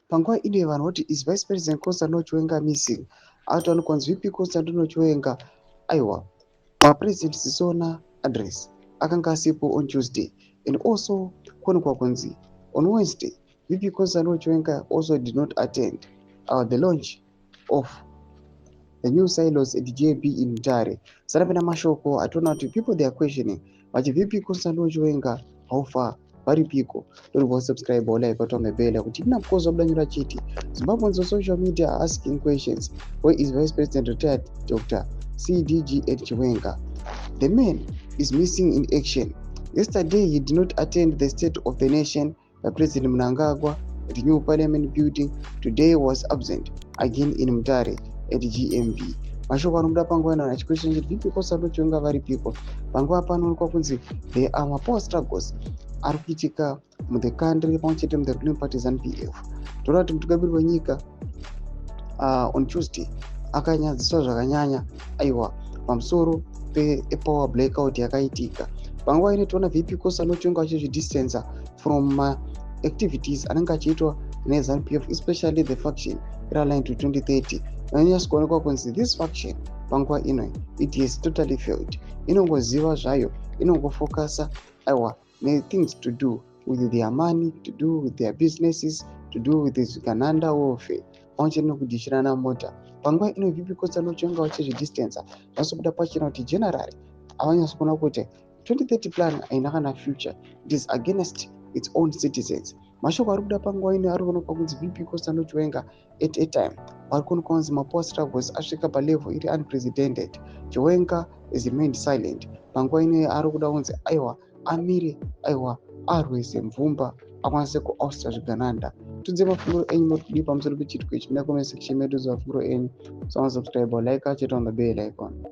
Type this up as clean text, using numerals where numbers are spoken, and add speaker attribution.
Speaker 1: panguva ine vanhu voti is Vice President Constantino Chiwenga missing. Ati vanokwanzi VP Constantino Chiwenga aiwa President Sisona address akanga asipo on Tuesday, and also kuonekwa kunzi on Wednesday VP Constantino Chiwenga also did not attend the launch of the new silos at JB in Mutare. Sarapena mashoko ationa kuti people they are questioning vachi VP Constantino Chiwenga how far varipiko. Don't subscribe or like on the bell kuti ina mkozo abdanyura chiti Zimbabweans on social media are asking questions. Where is Vice President retired Dr. CDG at Chiwenga? The man is missing in action. Yesterday, he did not attend the State of the Nation by President Mnangagwa at the new Parliament building. Today was absent again in Mutare at GMB. Mashoko anomuda panguva ino achikwesheni kuti vipi Constantino Chiwenga varipiko. Panguva panoonekwa kunzi there are power struggles ari kuitika muthe country pamwe chete muthe ruling party ZANU-PF. Toda kuti mutungamiri wenyika on Tuesday akanyadziswa zvakanyanya aiwa pamusoro pepower blackout yakaitika. Panguva ine toona VP Constantino Chiwenga achizvidistansa from activities anenge achiitwa neZANU-PF, especially the faction aligned to 2030. Nanyasi kuonekwa kunzi this faction panguva ino it has totally failed. Inongoziva zvayo, inongofocusa aiwa things to do with their money, to do with their businesses, to do with this Gananda warfare. Pamwe nokudhishirana mota. Panguva ino VP Constantino Chiwenga vachizvidistansa vasobuda pachena kuti generally havanyasi kuona kuti 2030 plan haina kana future, it is against its own citizens. Mashoko ari kuda panguva ino ari kuonekwa kunzi VP Constantino Chiwenga at a time vari kuonekwa kunzi mapower struggles asvika palevel iri unprecedented. Chiwenga is remained silent. Panguva ino ari kuda kunzi aiwa amire aiwa arwise mvumba akwanise kuaustra zvigananda. Tudze mafunguro enyu muri kudii pamusoro pechitiko ichi? Muda comment section medu za mafunguro enyu. Subscribe or like, check on the bell icon.